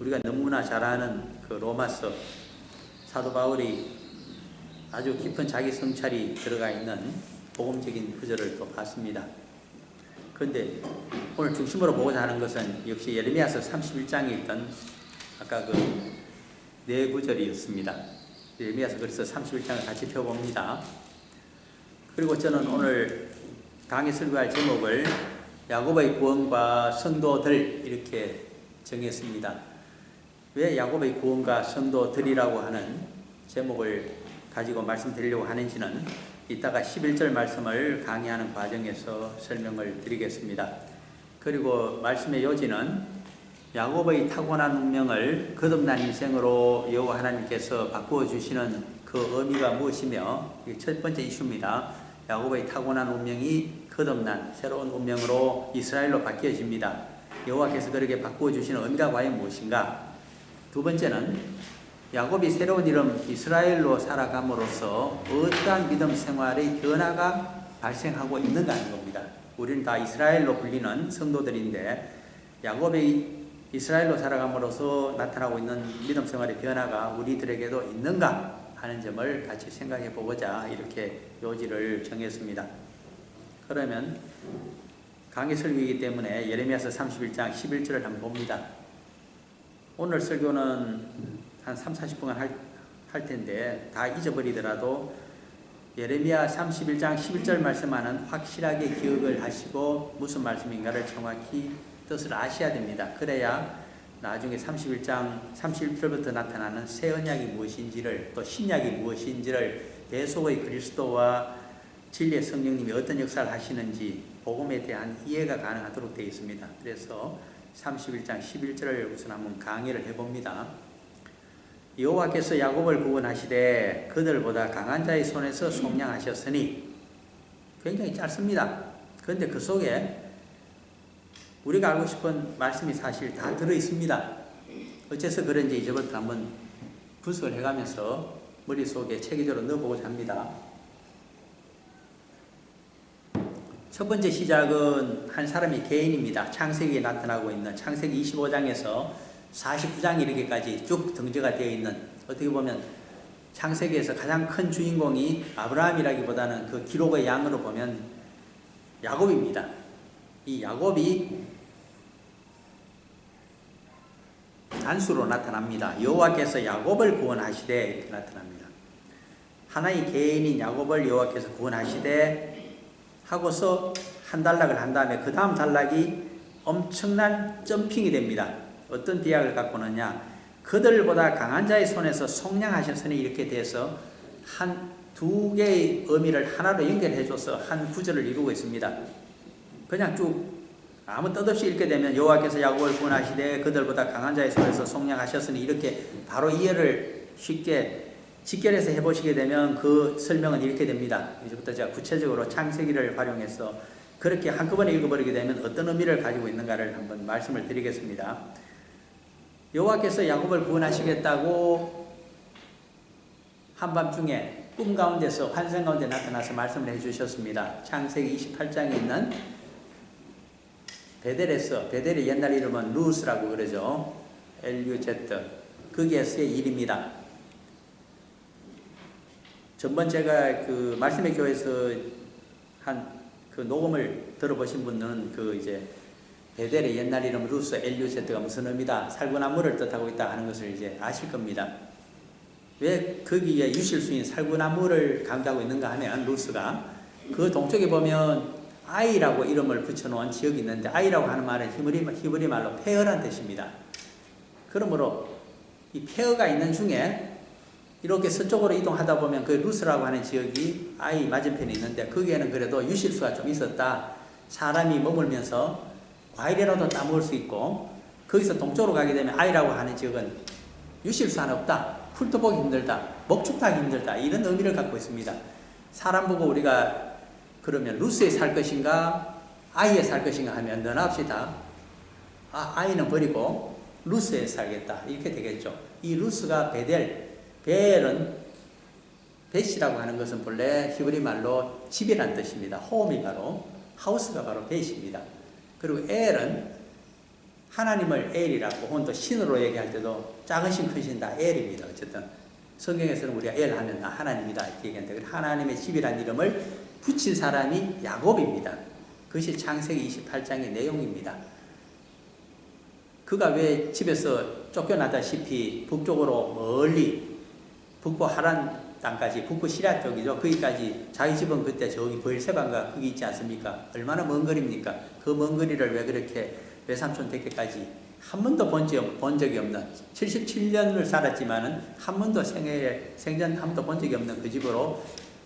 우리가 너무나 잘 아는 그 로마서 사도 바울이 아주 깊은 자기 성찰이 들어가 있는 복음적인 구절을 또 봤습니다. 그런데 오늘 중심으로 보고자 하는 것은 역시 예레미야서 31장에 있던 아까 그 네 구절이었습니다. 예레미야서 그래서 31장을 같이 펴봅니다. 그리고 저는 오늘 강의 설교할 제목을 야곱의 구원과 성도들 이렇게 정했습니다. 왜 야곱의 구원과 성도들이라고 하는 제목을 가지고 말씀드리려고 하는지는 이따가 11절 말씀을 강의하는 과정에서 설명을 드리겠습니다. 그리고 말씀의 요지는 야곱의 타고난 운명을 거듭난 인생으로 여호와 하나님께서 바꾸어 주시는 그 의미가 무엇이며 첫 번째 이슈입니다. 야곱의 타고난 운명이 거듭난 새로운 운명으로 이스라엘로 바뀌어집니다. 여호와께서 그렇게 바꾸어 주시는 의미가 과연 무엇인가? 두 번째는 야곱이 새로운 이름 이스라엘로 살아감으로써 어떠한 믿음 생활의 변화가 발생하고 있는가 하는 겁니다. 우리는 다 이스라엘로 불리는 성도들인데 야곱이 이스라엘로 살아감으로써 나타나고 있는 믿음 생활의 변화가 우리들에게도 있는가 하는 점을 같이 생각해 보고자 이렇게 요지를 정했습니다. 그러면 강의 설교이기 때문에 예레미야서 31장 11절을 한번 봅니다. 오늘 설교는 한 30-40분간 할 텐데 다 잊어버리더라도 예레미야 31장 11절 말씀하는 확실하게 기억을 하시고 무슨 말씀인가를 정확히 뜻을 아셔야 됩니다. 그래야 나중에 31장 31절부터 나타나는 새 언약이 무엇인지를 또 신약이 무엇인지를 대속의 그리스도와 진리의 성령님이 어떤 역사를 하시는지 복음에 대한 이해가 가능하도록 되어 있습니다. 그래서 31장 11절을 우선 한번 강의를 해봅니다. 여호와께서 야곱을 구원하시되 그들보다 강한 자의 손에서 속량하셨으니 굉장히 짧습니다. 그런데 그 속에 우리가 알고 싶은 말씀이 사실 다 들어있습니다. 어째서 그런지 이제부터 한번 분석을 해가면서 머릿속에 체계적으로 넣어보고자 합니다. 첫 번째 시작은 한 사람이 개인입니다. 창세기에 나타나고 있는 창세기 25장에서 49장 이르기까지 쭉 등재가 되어 있는, 어떻게 보면 창세기에서 가장 큰 주인공이 아브라함이라기보다는 그 기록의 양으로 보면 야곱입니다. 이 야곱이 단수로 나타납니다. 여호와께서 야곱을 구원하시되 이렇게 나타납니다. 하나의 개인인 야곱을 여호와께서 구원하시되 하고서 한 단락을 한 다음에 그 다음 단락이 엄청난 점핑이 됩니다. 어떤 비약을 갖고 오느냐, 그들보다 강한 자의 손에서 속량하셨으니 이렇게 돼서 두 개의 의미를 하나로 연결해줘서 한 구절을 이루고 있습니다. 그냥 쭉 아무 뜻없이 읽게 되면 여호와께서 야곱을 구원하시되 그들보다 강한 자의 손에서 속량하셨으니 이렇게 바로 이해를 쉽게 직결해서 해보시게 되면 그 설명은 이렇게 됩니다. 이제부터 제가 구체적으로 창세기를 활용해서 그렇게 한꺼번에 읽어버리게 되면 어떤 의미를 가지고 있는가를 한번 말씀을 드리겠습니다. 여호와께서 야곱을 구원하시겠다고 한밤중에 꿈 가운데서 환상 가운데 나타나서 말씀을 해주셨습니다. 창세기 28장에 있는 베델에서, 베델의 옛날 이름은 루스라고 그러죠. LUZ. 거기에서의 일입니다. 전번 제가 그 말씀의 교회에서 한 그 녹음을 들어보신 분들은 그 이제 베델의 옛날 이름 루스 LUZ가 무슨 의미다, 살구나무를 뜻하고 있다 하는 것을 이제 아실 겁니다. 왜 거기에 유실수인 살구나무를 강조하고 있는가 하면 루스가 그 동쪽에 보면 아이라고 이름을 붙여놓은 지역이 있는데 아이라고 하는 말은 히브리 말로 페어란 뜻입니다. 그러므로 이 페어가 있는 중에 이렇게 서쪽으로 이동하다 보면 그 루스라고 하는 지역이 아이 맞은편에 있는데 거기에는 그래도 유실수가 좀 있었다. 사람이 머물면서 과일이라도 따먹을 수 있고, 거기서 동쪽으로 가게 되면 아이라고 하는 지역은 유실수 하나 없다. 풀도 보기 힘들다. 목축하기 힘들다. 이런 의미를 갖고 있습니다. 사람 보고 우리가 그러면 루스에 살 것인가 아이에 살 것인가 하면 너나 합시다. 아이는 버리고 루스에 살겠다. 이렇게 되겠죠. 이 루스가 베델, 벨은 벳이라고 하는 것은 본래 히브리 말로 집이라는 뜻입니다. 홈이 바로, 하우스가 바로 벳입니다. 그리고 엘은 하나님을 엘이라고, 혹은 또 신으로 얘기할 때도 작은 신, 큰 신 다 엘입니다. 어쨌든 성경에서는 우리가 엘 하면 하나님이다 이렇게 얘기하는데, 하나님의 집이라는 이름을 붙인 사람이 야곱입니다. 그것이 창세기 28장의 내용입니다. 그가 왜 집에서 쫓겨나다시피 북쪽으로 멀리 북부 하란 땅까지, 북부 시리아 쪽이죠. 거기까지, 자기 집은 그때 저기 브엘세바인가 거기 있지 않습니까? 얼마나 먼 거리입니까? 그 먼 거리를 왜 그렇게 외삼촌 댁까지 한 번도 본 적이 없는, 77년을 살았지만은 한 번도 생전 한 번도 본 적이 없는 그 집으로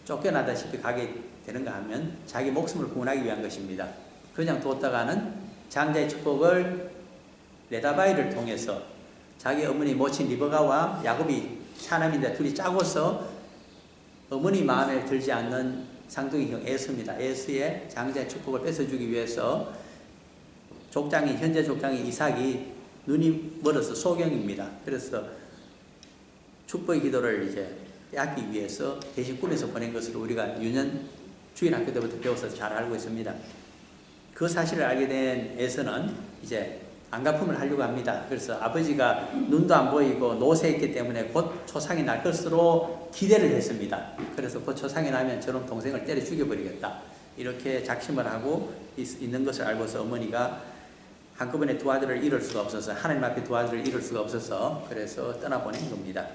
쫓겨나다시피 가게 되는가 하면 자기 목숨을 구원하기 위한 것입니다. 그냥 뒀다가는 장자의 축복을 레다바이를 통해서 자기 어머니 모친 리버가와 야곱이 사남인데 둘이 짜고서 어머니 마음에 들지 않는 상둥이 형 에스입니다. 에스의 장자의 축복을 뺏어주기 위해서 현재 족장이 이삭이 눈이 멀어서 소경입니다. 그래서 축복의 기도를 이제 빼앗기 위해서 대신 꿈에서 보낸 것을 우리가 유년 주일학교 때부터 배워서 잘 알고 있습니다. 그 사실을 알게 된 에서는 이제 안갚음을 하려고 합니다. 그래서 아버지가 눈도 안 보이고 노쇠했기 때문에 곧 초상이 날 것으로 기대를 했습니다. 그래서 곧 초상이 나면 저런 동생을 때려 죽여버리겠다, 이렇게 작심을 하고 있는 것을 알고서 어머니가 한꺼번에 두 아들을 잃을 수가 없어서, 하나님 앞에 두 아들을 잃을 수가 없어서 그래서 떠나보낸 겁니다.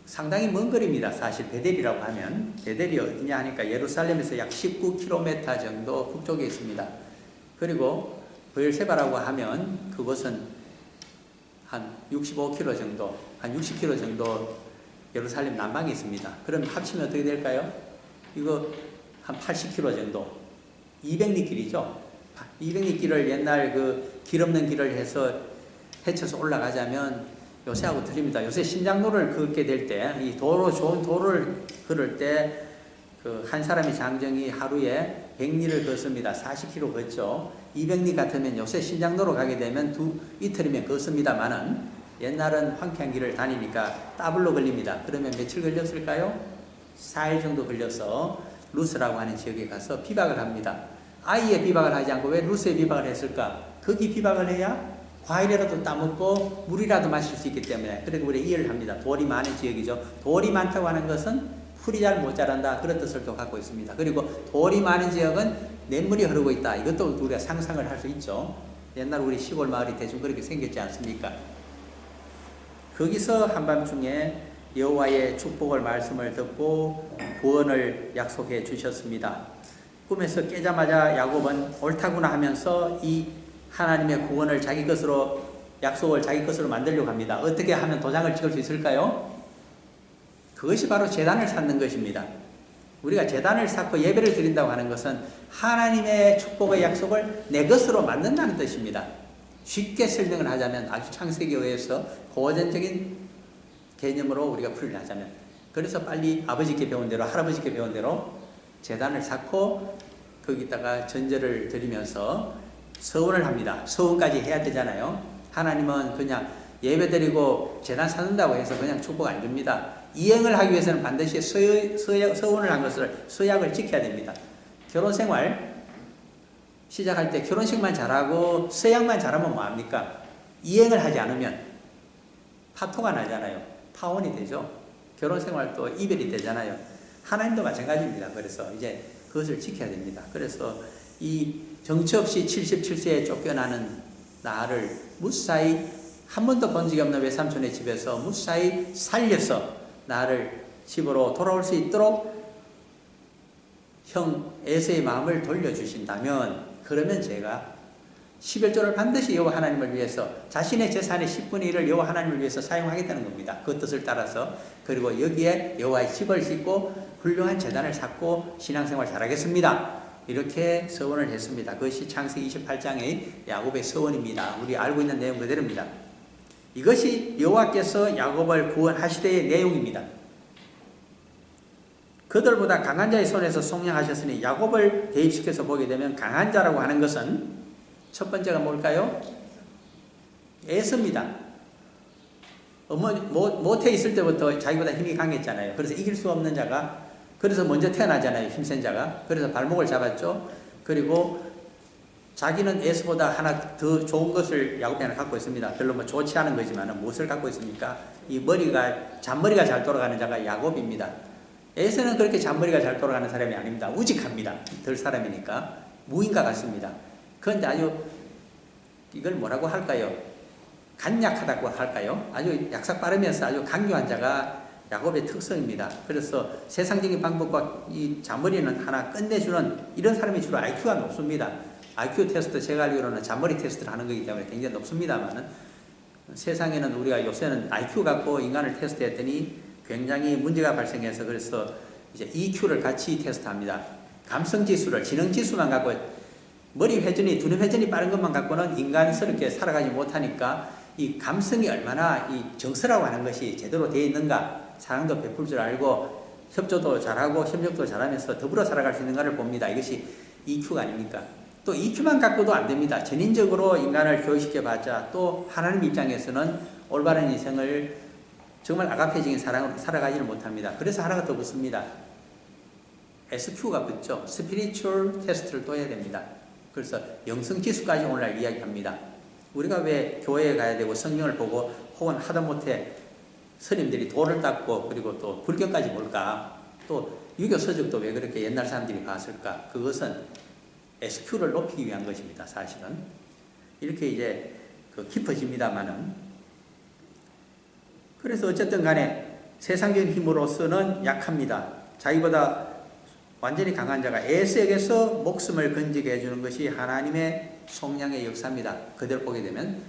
상당히 먼 거리입니다. 사실 베델이라고 하면. 베델이 어디냐 하니까 예루살렘에서 약 19km 정도 북쪽에 있습니다. 그리고 브엘세바라고 하면 그곳은 한 65km 정도, 한 60km 정도 예루살렘 남방에 있습니다. 그럼 합치면 어떻게 될까요? 이거 한 80km 정도, 200리 길이죠. 200리 길을 옛날 그 길 없는 길을 해서 헤쳐서 올라가자면 요새하고 틀립니다. 요새 신장로를 걷게 될 때, 이 좋은 도로를 걸을 때, 그 한 사람의 장정이 하루에 100리를 걷습니다. 40km 걷죠. 200리 같으면 요새 신장로로 가게 되면 이틀이면 걷습니다만은, 옛날은 황폐한 길을 다니니까 더블로 걸립니다. 그러면 며칠 걸렸을까요? 4일 정도 걸려서 루스라고 하는 지역에 가서 비박을 합니다. 아이의 비박을 하지 않고 왜 루스의 비박을 했을까? 거기 비박을 해야 과일이라도 따먹고 물이라도 마실 수 있기 때문에. 그래도 우리 이해를 합니다. 돌이 많은 지역이죠. 돌이 많다고 하는 것은 풀이 잘 못 자란다, 그런 뜻을 또 갖고 있습니다. 그리고 돌이 많은 지역은 냇물이 흐르고 있다, 이것도 우리가 상상을 할 수 있죠. 옛날 우리 시골 마을이 대충 그렇게 생겼지 않습니까? 거기서 한밤중에 여호와의 축복을 말씀을 듣고 구원을 약속해 주셨습니다. 꿈에서 깨자마자 야곱은 옳다구나 하면서 이 하나님의 구원을 자기 것으로, 약속을 자기 것으로 만들려고 합니다. 어떻게 하면 도장을 찍을 수 있을까요? 그것이 바로 제단을 쌓는 것입니다. 우리가 제단을 쌓고 예배를 드린다고 하는 것은 하나님의 축복의 약속을 내 것으로 만든다는 뜻입니다. 쉽게 설명을 하자면, 아주 창세기에 의해서 고전적인 개념으로 우리가 풀이를 하자면, 그래서 빨리 아버지께 배운 대로, 할아버지께 배운 대로 제단을 쌓고 거기다가 전제를 드리면서 서원을 합니다. 서원까지 해야 되잖아요. 하나님은 그냥 예배드리고 제단 쌓는다고 해서 그냥 축복 안 줍니다. 이행을 하기 위해서는 반드시 서원을 한 것을, 서약을 지켜야 됩니다. 결혼생활 시작할 때 결혼식만 잘하고 서약만 잘하면 뭐합니까? 이행을 하지 않으면 파토가 나잖아요. 파혼이 되죠. 결혼생활도 이별이 되잖아요. 하나님도 마찬가지입니다. 그래서 이제 그것을 지켜야 됩니다. 그래서 이 정처 없이 77세에 쫓겨나는 나를 무사히, 한 번도 본 적이 없는 외삼촌의 집에서 무사히 살려서 나를 집으로 돌아올 수 있도록 형 에서의 마음을 돌려주신다면, 그러면 제가 11조를 반드시 여호와 하나님을 위해서, 자신의 재산의 10분의 1을 여호와 하나님을 위해서 사용하겠다는 겁니다. 그 뜻을 따라서. 그리고 여기에 여호와의 집을 짓고 훌륭한 제단을 쌓고 신앙생활 잘하겠습니다, 이렇게 서원을 했습니다. 그것이 창세기 28장의 야곱의 서원입니다. 우리 알고 있는 내용 그대로입니다. 이것이 여호와께서 야곱을 구원하시되의 내용입니다. 그들보다 강한 자의 손에서 속량하셨으니, 야곱을 대입시켜서 보게 되면 강한 자라고 하는 것은 첫 번째가 뭘까요? 에서입니다. 모태에 있을 때부터 자기보다 힘이 강했잖아요. 그래서 이길 수 없는 자가, 그래서 먼저 태어나잖아요. 힘센 자가. 그래서 발목을 잡았죠. 그리고 자기는 에서보다 하나 더 좋은 것을 야곱이 하나 갖고 있습니다. 별로 뭐 좋지 않은 거지만 무엇을 갖고 있습니까? 이 잔머리가 잘 돌아가는 자가 야곱입니다. 에서는 그렇게 잔머리가 잘 돌아가는 사람이 아닙니다. 우직합니다. 덜 사람이니까 무인과 같습니다. 그런데 아주 이걸 뭐라고 할까요? 간약하다고 할까요? 아주 약삭 빠르면서 아주 강교한 자가 야곱의 특성입니다. 그래서 세상적인 방법과 이 잔머리는 하나 끝내주는 이런 사람이 주로 IQ가 높습니다. IQ 테스트 제가 알기로는 잔머리 테스트를 하는 거기 때문에 굉장히 높습니다만 세상에는 우리가 요새는 IQ 갖고 인간을 테스트했더니 굉장히 문제가 발생해서 그래서 이제 EQ를 같이 테스트합니다. 감성지수를 지능지수만 갖고 머리 회전이 두뇌 회전이 빠른 것만 갖고는 인간스럽게 살아가지 못하니까 이 감성이 얼마나 이 정서라고 하는 것이 제대로 되어 있는가 사랑도 베풀 줄 알고 협조도 잘하고 협력도 잘하면서 더불어 살아갈 수 있는가를 봅니다. 이것이 EQ가 아닙니까? 또 EQ만 갖고도 안 됩니다. 전인적으로 인간을 교육시켜봤자 또 하나님 입장에서는 올바른 인생을 정말 아가페적인 사랑으로 살아가지를 못합니다. 그래서 하나가 더 붙습니다. SQ가 붙죠. 스피리추얼 테스트를 또 해야 됩니다. 그래서 영성지수까지 오늘날 이야기합니다. 우리가 왜 교회에 가야 되고 성경을 보고 혹은 하다못해 스님들이 돌을 닦고 그리고 또 불경까지 볼까? 또 유교 서적도 왜 그렇게 옛날 사람들이 봤을까? 그것은 SQ를 높이기 위한 것입니다. 사실은 이렇게 이제 깊어집니다만은 그래서 어쨌든 간에 세상적인 힘으로서는 약합니다. 자기보다 완전히 강한 자가 에서에게서 목숨을 건지게 해주는 것이 하나님의 속량의 역사입니다. 그대로 보게 되면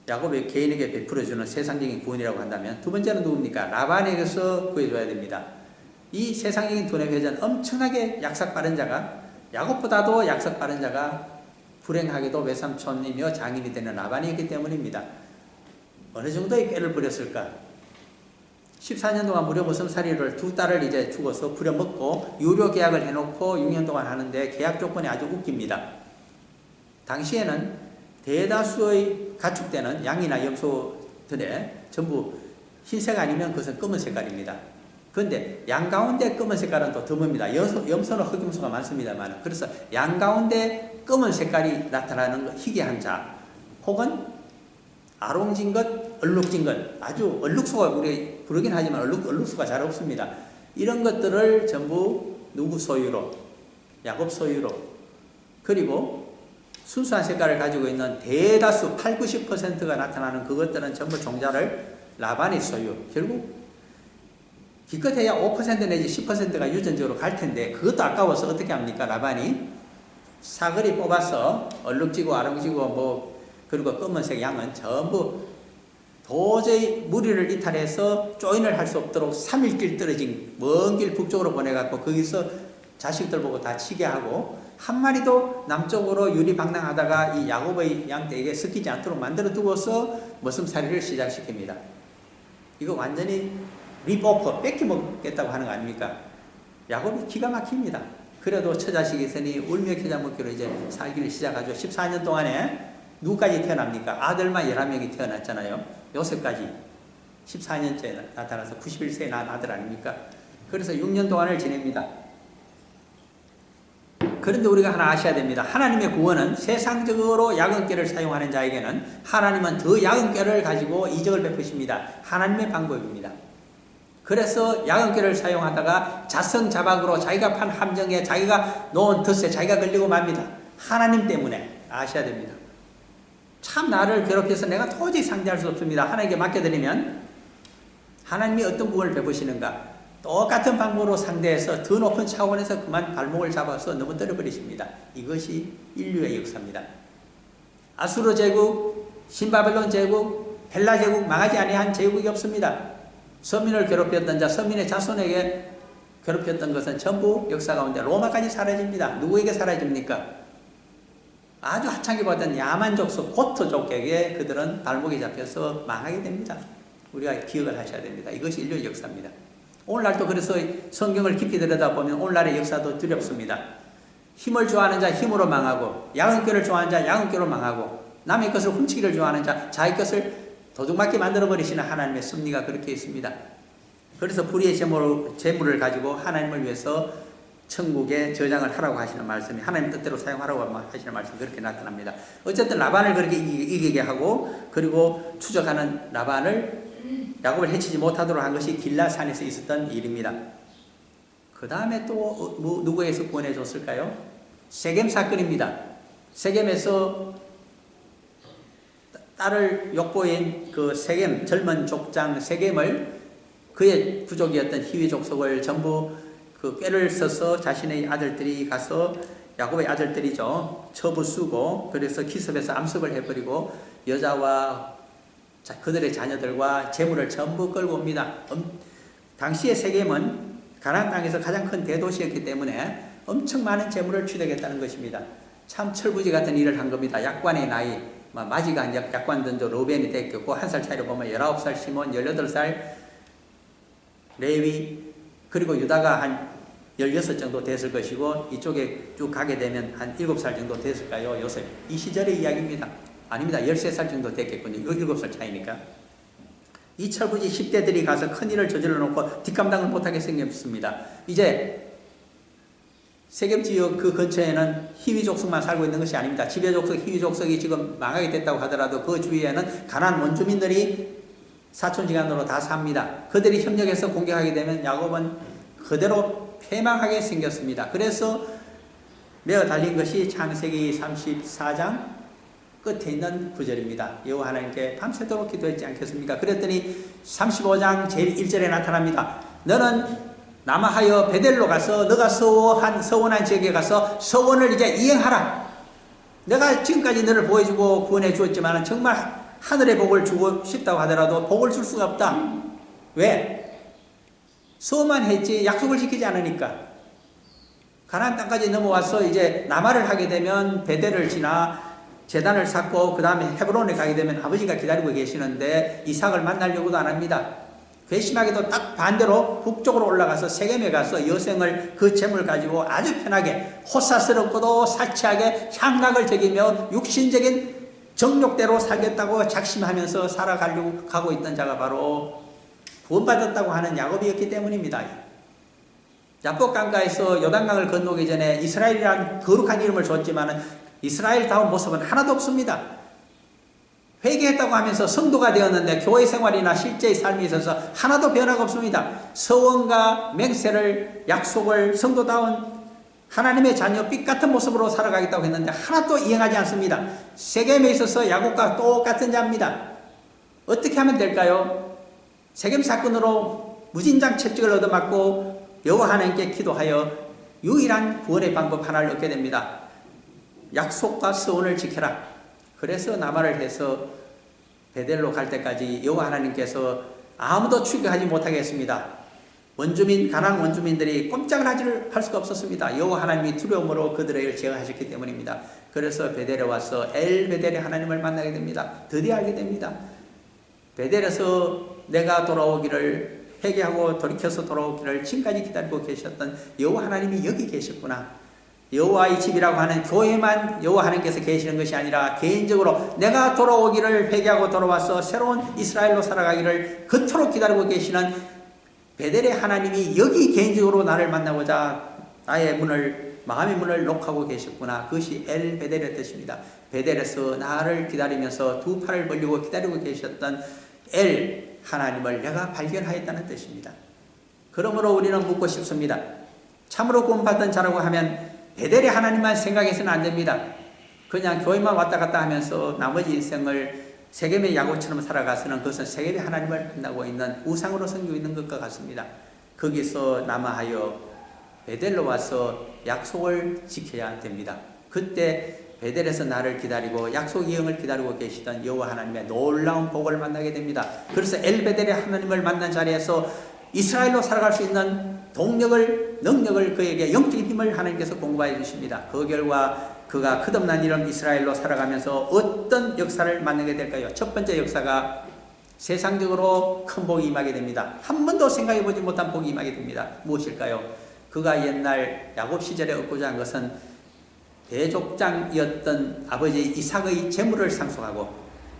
야곱의 개인에게 베풀어주는 세상적인 구원이라고 한다면 두 번째는 누굽니까? 라반에게서 구해줘야 됩니다. 이 세상적인 돈의 회전 엄청나게 약삭 빠른 자가 야곱보다도 약삭 빠른 자가 불행하게도 외삼촌이며 장인이 되는 라반이었기 때문입니다. 어느 정도의 꾀를 부렸을까? 14년 동안 무료 보섬살이를 두 딸을 이제 죽어서 부려먹고 유료 계약을 해놓고 6년 동안 하는데 계약 조건이 아주 웃깁니다. 당시에는 대다수의 가축대는 양이나 염소들에 전부 흰색 아니면 그것은 검은 색깔입니다. 그런데 양 가운데 검은 색깔은 또 드뭅니다. 염소는 흑염소가 많습니다만 그래서 양 가운데 검은 색깔이 나타나는 희귀한 자 혹은 아롱진 것, 얼룩진 것 아주 얼룩소가 우리 부르긴 하지만 얼룩소가 잘 없습니다. 이런 것들을 전부 누구 소유로? 야곱 소유로 그리고 순수한 색깔을 가지고 있는 대다수 80~90%가 나타나는 그것들은 전부 종자를 라반이 소유. 결국 기껏해야 5% 내지 10%가 유전적으로 갈 텐데 그것도 아까워서 어떻게 합니까? 라반이 사거리 뽑아서 얼룩지고 아롱지고 뭐 그리고 검은색 양은 전부 도저히 무리를 이탈해서 조인을 할 수 없도록 3일길 떨어진 먼 길 북쪽으로 보내갖고 거기서 자식들 보고 다 치게 하고 한 마리도 남쪽으로 유리방랑하다가 이 야곱의 양떼에게 섞이지 않도록 만들어 두고서 머슴살이를 시작시킵니다. 이거 완전히 립오퍼 뺏기먹겠다고 하는 거 아닙니까? 야곱이 기가 막힙니다. 그래도 처자식이 있으니 울며 겨자 먹기로 이제 살기를 시작하죠. 14년 동안에 누구까지 태어납니까? 아들만 11명이 태어났잖아요. 요셉까지 14년째 나타나서 91세에 낳은 아들 아닙니까? 그래서 6년 동안을 지냅니다. 그런데 우리가 하나 아셔야 됩니다. 하나님의 구원은 세상적으로 야근깨를 사용하는 자에게는 하나님은 더 야근깨를 가지고 이적을 베푸십니다. 하나님의 방법입니다. 그래서 야근깨를 사용하다가 자성자박으로 자기가 판 함정에 자기가 놓은 덫에 자기가 걸리고 맙니다. 하나님 때문에 아셔야 됩니다. 참 나를 괴롭혀서 내가 도저히 상대할 수 없습니다. 하나님께 맡겨드리면 하나님이 어떤 구원을 베푸시는가? 똑같은 방법으로 상대해서 더 높은 차원에서 그만 발목을 잡아서 넘어뜨려버리십니다. 이것이 인류의 역사입니다. 아수르 제국, 신바벨론 제국, 헬라 제국 망하지 아니한 제국이 없습니다. 서민을 괴롭혔던 자, 서민의 자손에게 괴롭혔던 것은 전부 역사 가운데 로마까지 사라집니다. 누구에게 사라집니까? 아주 하찮게 보던 야만족속 고토족에게 그들은 발목이 잡혀서 망하게 됩니다. 우리가 기억을 하셔야 됩니다. 이것이 인류의 역사입니다. 오늘날도 그래서 성경을 깊이 들여다보면 오늘날의 역사도 두렵습니다. 힘을 좋아하는 자 힘으로 망하고 야근꾀를 좋아하는 자 야근꾀로 망하고 남의 것을 훔치기를 좋아하는 자 자기 것을 도둑맞게 만들어버리시는 하나님의 섭리가 그렇게 있습니다. 그래서 불의의 재물을 가지고 하나님을 위해서 천국에 저장을 하라고 하시는 말씀이 하나님 뜻대로 사용하라고 하시는 말씀이 그렇게 나타납니다. 어쨌든 라반을 그렇게 이기게 하고 그리고 추적하는 라반을 야곱을 해치지 못하도록 한 것이 길라산에서 있었던 일입니다. 그 다음에 또 누구에서 구원해 줬을까요? 세겜 사건입니다. 세겜에서 딸을 욕보인 그 세겜 젊은 족장 세겜을 그의 부족이었던 히위 족속을 전부 그 꾀를 써서 자신의 아들들이 가서 야곱의 아들들이죠. 처부 쓰고 그래서 기습해서 암습을 해버리고 여자와 그들의 자녀들과 재물을 전부 끌고 옵니다. 당시의 세겜은 가나안 땅에서 가장 큰 대도시였기 때문에 엄청 많은 재물을 취득했다는 것입니다. 참 철부지 같은 일을 한 겁니다. 약관의 나이, 마지가 약관 던져 로벤이 됐겠고 한 살 차이로 보면 19살 시몬, 18살 레위, 그리고 유다가 한 16 정도 됐을 것이고 이쪽에 쭉 가게 되면 한 7살 정도 됐을까요? 요셉. 이 시절의 이야기입니다. 아닙니다. 13살 정도 됐겠군요. 7살 차이니까. 이 철부지 10대들이 가서 큰일을 저질러 놓고 뒷감당을 못하게 생겼습니다. 이제 세겜 지역 그 근처에는 히위 족속만 살고 있는 것이 아닙니다. 지배 족속, 히위 족속이 지금 망하게 됐다고 하더라도 그 주위에는 가나안 원주민들이 사촌지간으로 다 삽니다. 그들이 협력해서 공격하게 되면 야곱은 그대로 패망하게 생겼습니다. 그래서 메어 달린 것이 창세기 34장 끝에 있는 구절입니다. 여호와 하나님께 밤새도록 기도했지 않겠습니까? 그랬더니 35장 제1절에 나타납니다. 너는 남아하여 베델로 가서 너가 서원한 지역에 가서 서원을 이제 이행하라. 내가 지금까지 너를 보여주고 구원해 주었지만 정말 하늘의 복을 주고 싶다고 하더라도 복을 줄 수가 없다. 왜? 서원만 했지 약속을 지키지 않으니까. 가나안 땅까지 넘어와서 이제 남하를 하게 되면 베델을 지나 제단을 쌓고 그 다음에 헤브론에 가게 되면 아버지가 기다리고 계시는데 이삭을 만나려고도 안 합니다. 괘씸하게도 딱 반대로 북쪽으로 올라가서 세겜에 가서 여생을 그 재물 가지고 아주 편하게 호사스럽고도 사치하게 향락을 즐기며 육신적인 정욕대로 살겠다고 작심하면서 살아가려고 가고 있던 자가 바로 구원받았다고 하는 야곱이었기 때문입니다. 야복 강가에서 요단강을 건너기 전에 이스라엘이라는 거룩한 이름을 줬지만 이스라엘다운 모습은 하나도 없습니다. 회개했다고 하면서 성도가 되었는데 교회 생활이나 실제의 삶에 있어서 하나도 변화가 없습니다. 서원과 맹세를 약속을 성도다운 하나님의 자녀 빛 같은 모습으로 살아가겠다고 했는데 하나도 이행하지 않습니다. 세겜에 있어서 야곱과 똑같은 자입니다. 어떻게 하면 될까요? 세겜 사건으로 무진장 채찍을 얻어맞고 여호와 하나님께 기도하여 유일한 구원의 방법 하나를 얻게 됩니다. 약속과 서원을 지켜라. 그래서 남하를 해서 베델로 갈 때까지 여호와 하나님께서 아무도 추격하지 못하게 했습니다. 원주민, 가나안 원주민들이 꼼짝을 할 수가 없었습니다. 여호와 하나님이 두려움으로 그들을 제어하셨기 때문입니다. 그래서 베델에 와서 엘베델의 하나님을 만나게 됩니다. 드디어 알게 됩니다. 베델에서 내가 돌아오기를 회개하고 돌이켜서 돌아오기를 지금까지 기다리고 계셨던 여호와 하나님이 여기 계셨구나. 여호와의 집이라고 하는 교회만 여호와 하나님께서 계시는 것이 아니라 개인적으로 내가 돌아오기를 회개하고 돌아와서 새로운 이스라엘로 살아가기를 그토록 기다리고 계시는 베델의 하나님이 여기 개인적으로 나를 만나고자 나의 문을, 마음의 문을 녹하고 계셨구나. 그것이 엘 베델의 뜻입니다. 베델에서 나를 기다리면서 두 팔을 벌리고 기다리고 계셨던 엘 하나님을 내가 발견하였다는 뜻입니다. 그러므로 우리는 묻고 싶습니다. 참으로 구원받은 자라고 하면 베델의 하나님만 생각해서는 안 됩니다. 그냥 교회만 왔다 갔다 하면서 나머지 인생을 세겜의 야곱처럼 살아가서는 그것은 세겜의 하나님을 만나고 있는 우상으로 섬기고 있는 것과 같습니다. 거기서 남아하여 베델로 와서 약속을 지켜야 됩니다. 그때 베델에서 나를 기다리고 약속 이행을 기다리고 계시던 여호와 하나님의 놀라운 복을 만나게 됩니다. 그래서 엘베델의 하나님을 만난 자리에서 이스라엘로 살아갈 수 있는 동력을, 능력을 그에게 영적인 힘을 하나님께서 공부해 주십니다. 그 결과 그가 끝없는 이런 이스라엘로 살아가면서 어떤 역사를 만나게 될까요? 첫 번째 역사가 세상적으로 큰 복이 임하게 됩니다. 한 번도 생각해 보지 못한 복이 임하게 됩니다. 무엇일까요? 그가 옛날 야곱 시절에 얻고자 한 것은 대족장이었던 아버지 이삭의 재물을 상속하고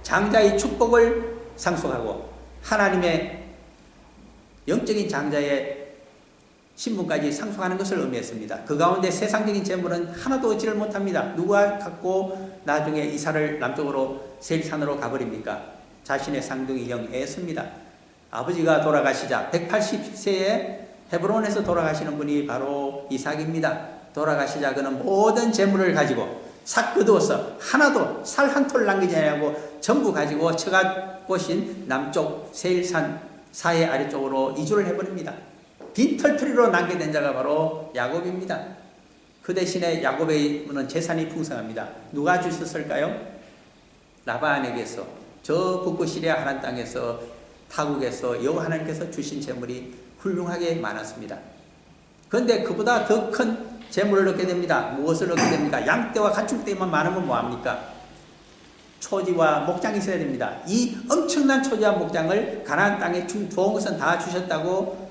장자의 축복을 상속하고 하나님의 영적인 장자의 신분까지 상속하는 것을 의미했습니다. 그 가운데 세상적인 재물은 하나도 얻지를 못합니다. 누가 갖고 나중에 이사를 남쪽으로 세일산으로 가버립니까? 자신의 쌍둥이 형 에서입니다. 아버지가 돌아가시자 180세에 헤브론에서 돌아가시는 분이 바로 이삭입니다. 돌아가시자 그는 모든 재물을 가지고 싹 거두어서 하나도 살 한 톨 남기지 않고 전부 가지고 처가 곳인 남쪽 세일산 사해 아래쪽으로 이주를 해버립니다. 빈털터리로 남게 된 자가 바로 야곱입니다. 그 대신에 야곱에게는 재산이 풍성합니다. 누가 주셨을까요? 라반에게서, 저 북부 시리아 하란 땅에서, 타국에서 여호와 하나님께서 주신 재물이 훌륭하게 많았습니다. 그런데 그보다 더 큰 재물을 얻게 됩니다. 무엇을 얻게 됩니까? 양떼와 가축떼만 많으면 뭐합니까? 초지와 목장이 있어야 됩니다. 이 엄청난 초지와 목장을 가나안 땅에 좋은 것은 다 주셨다고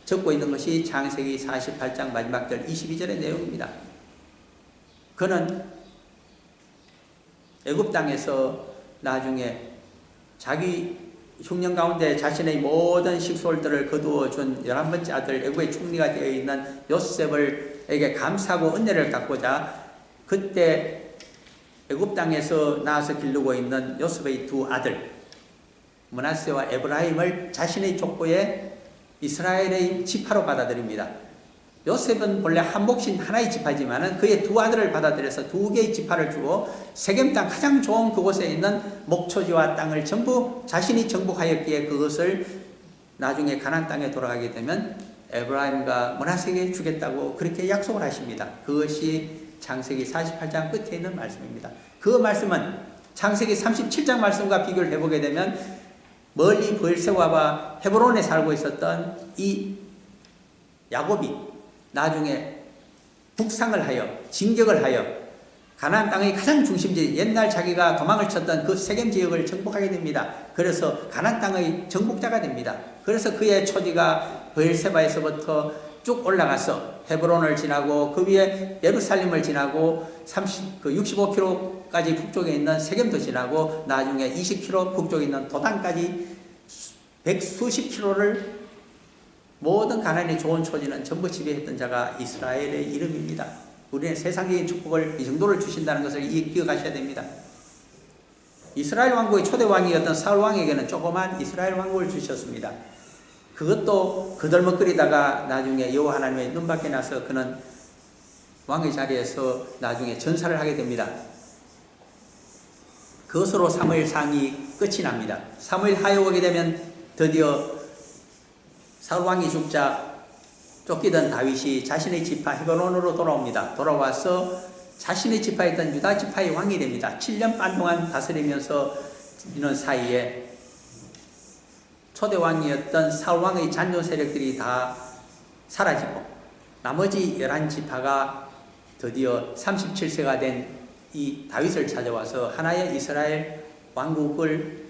적고 있는 것이 창세기 48장 마지막 절 22절의 내용입니다. 그는 애굽 땅에서 나중에 자기 흉년 가운데 자신의 모든 식솔들을 거두어 준 11번째 아들 애굽의 총리가 되어 있는 요셉에게 감사하고 은혜를 갚고자 그때 애굽 땅에서 나와서 기르고 있는 요셉의 두 아들 므낫세와 에브라임을 자신의 족보에 이스라엘의 지파로 받아들입니다. 요셉은 본래 한 몫인 하나의 지파지만 그의 두 아들을 받아들여서 두 개의 지파를 주고 세겜 땅 가장 좋은 그곳에 있는 목초지와 땅을 전부 자신이 정복하였기에 그것을 나중에 가나안 땅에 돌아가게 되면 에브라임과 므낫세에게 주겠다고 그렇게 약속을 하십니다. 그것이 창세기 48장 끝에 있는 말씀입니다. 그 말씀은 창세기 37장 말씀과 비교를 해보게 되면 멀리 브엘세바와 헤브론에 살고 있었던 이 야곱이 나중에 북상을 하여 진격을 하여 가나안 땅의 가장 중심지 옛날 자기가 도망을 쳤던 그 세겜 지역을 정복하게 됩니다. 그래서 가나안 땅의 정복자가 됩니다. 그래서 그의 초지가 브엘세바에서부터 쭉 올라가서 헤브론을 지나고 그 위에 예루살렘을 지나고 65km까지 북쪽에 있는 세겜도 지나고 나중에 20km 북쪽에 있는 도단까지 100수십 킬로를 모든 가나안의 좋은 초지는 전부 지배했던 자가 이스라엘의 이름입니다. 우리는 세상적인 축복을 이 정도를 주신다는 것을 기억하셔야 됩니다. 이스라엘 왕국의 초대 왕이었던 사울 왕에게는 조그만 이스라엘 왕국을 주셨습니다. 그것도 그덜먹거리다가 나중에 여호와 하나님의 눈밖에 나서 그는 왕의 자리에서 나중에 전사를 하게 됩니다. 그것으로 사무엘상이 끝이 납니다. 사무엘 하에 오게 되면 드디어 사울 왕이 죽자 쫓기던 다윗이 자신의 지파 헤브론으로 돌아옵니다. 돌아와서 자신의 지파였던 유다 지파의 왕이 됩니다. 7년 반 동안 다스리면서 있는 사이에 초대 왕이었던 사울 왕의 잔존 세력들이 다 사라지고 나머지 11지파가 드디어 37세가 된 이 다윗을 찾아와서 하나의 이스라엘 왕국을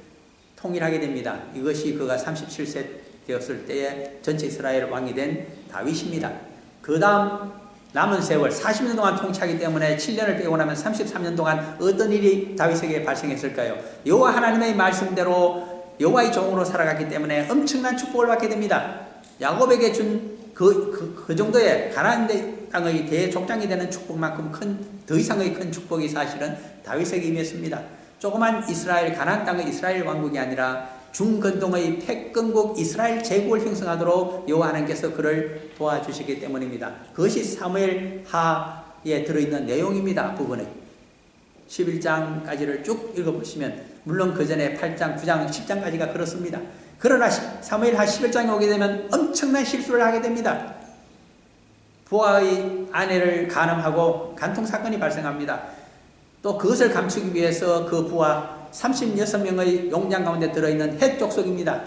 통일하게 됩니다. 이것이 그가 37세 되었을 때에 전체 이스라엘 왕이 된 다윗입니다. 그 다음 남은 세월 40년 동안 통치하기 때문에 7년을 빼고 나면 33년 동안 어떤 일이 다윗에게 발생했을까요? 여호와 하나님의 말씀대로 여호와의 종으로 살아갔기 때문에 엄청난 축복을 받게 됩니다. 야곱에게 준 그 정도의 가나안 땅의 대족장이 되는 축복만큼 더 이상의 큰 축복이 사실은 다윗에게 임했습니다. 조그만 이스라엘 가나안 땅의 이스라엘 왕국이 아니라 중건동의 패권국 이스라엘 제국을 형성하도록 여호와 하나님께서 그를 도와주시기 때문입니다. 그것이 사무엘 하에 들어있는 내용입니다. 부분에 11장까지를 쭉 읽어보시면 물론 그 전에 8장, 9장, 10장까지가 그렇습니다. 그러나 사무엘 하 11장에 오게 되면 엄청난 실수를 하게 됩니다. 부하의 아내를 간음하고 간통사건이 발생합니다. 또 그것을 감추기 위해서 그 부하 36명의 용장 가운데 들어있는 헷 족속입니다.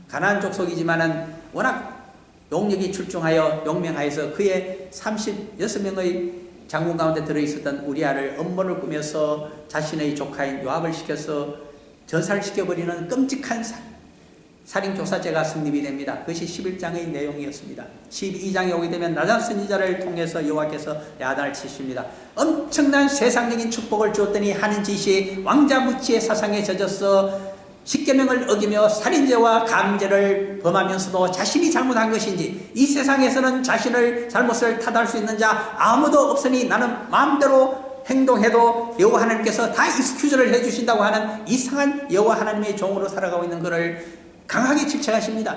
가나안 족속이지만은 워낙 용력이 출중하여 용맹하여서 그의 36명의 장군 가운데 들어있었던 우리아를 음모를 꾸며서 자신의 조카인 요압을 시켜서 전사를 시켜버리는 끔찍한 살인교사죄가 성립이 됩니다. 그것이 11장의 내용이었습니다. 12장에 오게 되면 나단 선지자를 통해서 여호와께서 야단을 치십니다. 엄청난 세상적인 축복을 주었더니 하는 짓이 왕자 무치의 사상에 젖어서 십계명을 어기며 살인죄와 간음죄를 범하면서도 자신이 잘못한 것인지 이 세상에서는 자신을 잘못을 탓할 수 있는 자 아무도 없으니 나는 마음대로 행동해도 여호와 하나님께서 다 익스큐즈를 해주신다고 하는 이상한 여호와 하나님의 종으로 살아가고 있는 것을 강하게 질책하십니다.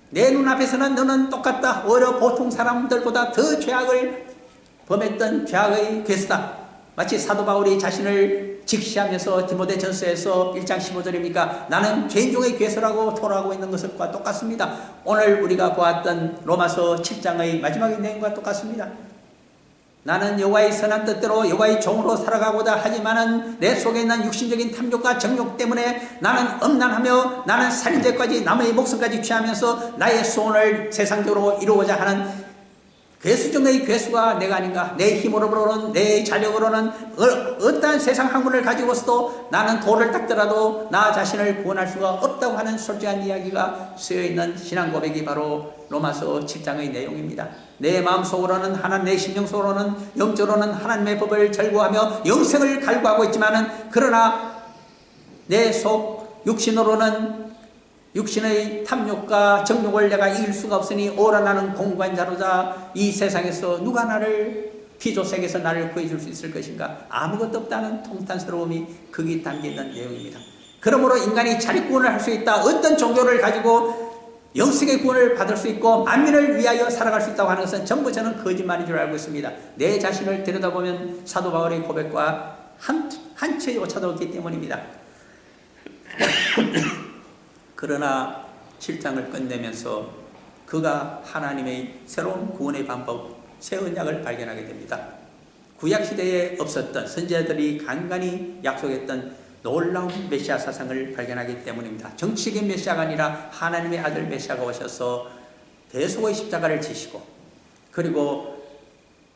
내 눈앞에서는 너는 똑같다. 오히려 보통 사람들보다 더 죄악을 범했던 죄악의 괴수다. 마치 사도 바울이 자신을 직시하면서 디모데전서에서 1장 15절입니까? 나는 죄인 중의 괴수라고 토로하고 있는 것과 똑같습니다. 오늘 우리가 보았던 로마서 7장의 마지막 내용과 똑같습니다. 나는 여호와의 선한 뜻대로 여호와의 종으로 살아가고자 하지만은 내 속에 있는 육신적인 탐욕과 정욕 때문에 나는 음란하며 나는 살인죄까지 남의 목숨까지 취하면서 나의 소원을 세상적으로 이루고자 하는 괴수 중의 괴수가 내가 아닌가. 내 힘으로는 내 자력으로는 어떠한 세상 학문을 가지고서도 나는 돌을 닦더라도 나 자신을 구원할 수가 없다고 하는 솔직한 이야기가 쓰여있는 신앙 고백이 바로 로마서 7장의 내용입니다. 내 마음속으로는 하나님, 내 심령속으로는 영적으로는 하나님의 법을 절구하며 영생을 갈구하고 있지만은 그러나 내 속 육신으로는 육신의 탐욕과 정욕을 내가 이길 수가 없으니 오라 나는 공고한 자로자. 이 세상에서 누가 나를 피조세계에서 나를 구해줄 수 있을 것인가. 아무것도 없다는 통탄스러움이 거기 담겨있는 내용입니다. 그러므로 인간이 자립구원을 할 수 있다. 어떤 종교를 가지고 영생의 구원을 받을 수 있고 만민을 위하여 살아갈 수 있다고 하는 것은 전부 저는 거짓말인 줄 알고 있습니다. 내 자신을 들여다보면 사도 바울의 고백과 한 채 오차도 없기 때문입니다. 그러나 7장을 끝내면서 그가 하나님의 새로운 구원의 방법, 새 언약을 발견하게 됩니다. 구약시대에 없었던 선지자들이 간간히 약속했던 놀라운 메시아 사상을 발견하기 때문입니다. 정치적인 메시아가 아니라 하나님의 아들 메시아가 오셔서 대속의 십자가를 지시고 그리고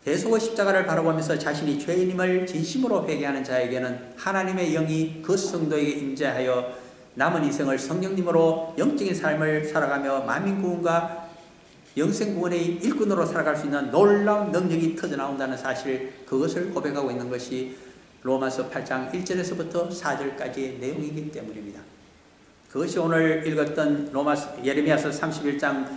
대속의 십자가를 바라보면서 자신이 죄인임을 진심으로 회개하는 자에게는 하나님의 영이 그 성도에게 임재하여 남은 인생을 성령님으로 영적인 삶을 살아가며 만민구원과 영생구원의 일꾼으로 살아갈 수 있는 놀라운 능력이 터져나온다는 사실, 그것을 고백하고 있는 것이 로마서 8장 1절에서부터 4절까지의 내용이기 때문입니다. 그것이 오늘 읽었던 예레미야서 31장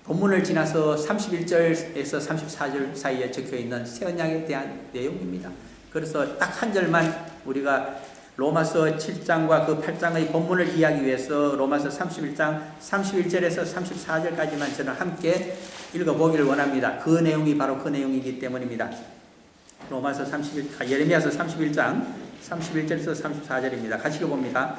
본문을 지나서 31절에서 34절 사이에 적혀있는 새 언약에 대한 내용입니다. 그래서 딱 한 절만 우리가 로마서 7장과 그 8장의 본문을 이해하기 위해서 로마서 31장 31절에서 34절까지만 저는 함께 읽어보기를 원합니다. 그 내용이 바로 그 내용이기 때문입니다. 예레미야서 31장 31절에서 34절입니다. 같이 읽어봅니다.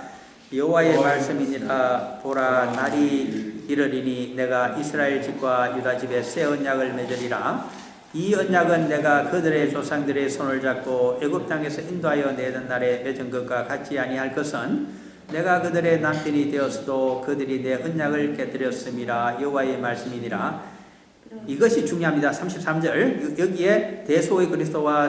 여호와의 말씀이니라. 보라, 날이 이르리니 내가 이스라엘 집과 유다 집에 새 언약을 맺으리라. 이 언약은 내가 그들의 조상들의 손을 잡고 애굽 땅에서 인도하여 내던 날에 맺은 것과 같지 아니할 것은 내가 그들의 남편이 되었어도 그들이 내 언약을 깨뜨렸음이라. 여호와의 말씀이니라. 이것이 중요합니다. 33절 여기에 대소의 그리스도와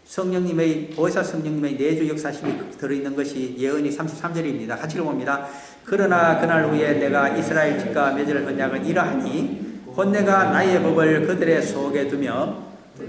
성령님의 보혜사 성령님의 내주 역사심이 들어있는 것이 예언이 33절입니다. 같이 읽어봅니다. 그러나 그날 후에 내가 이스라엘 집과 맺을 언약은 이러하니 곧 내가 나의 법을 그들의 속에 두며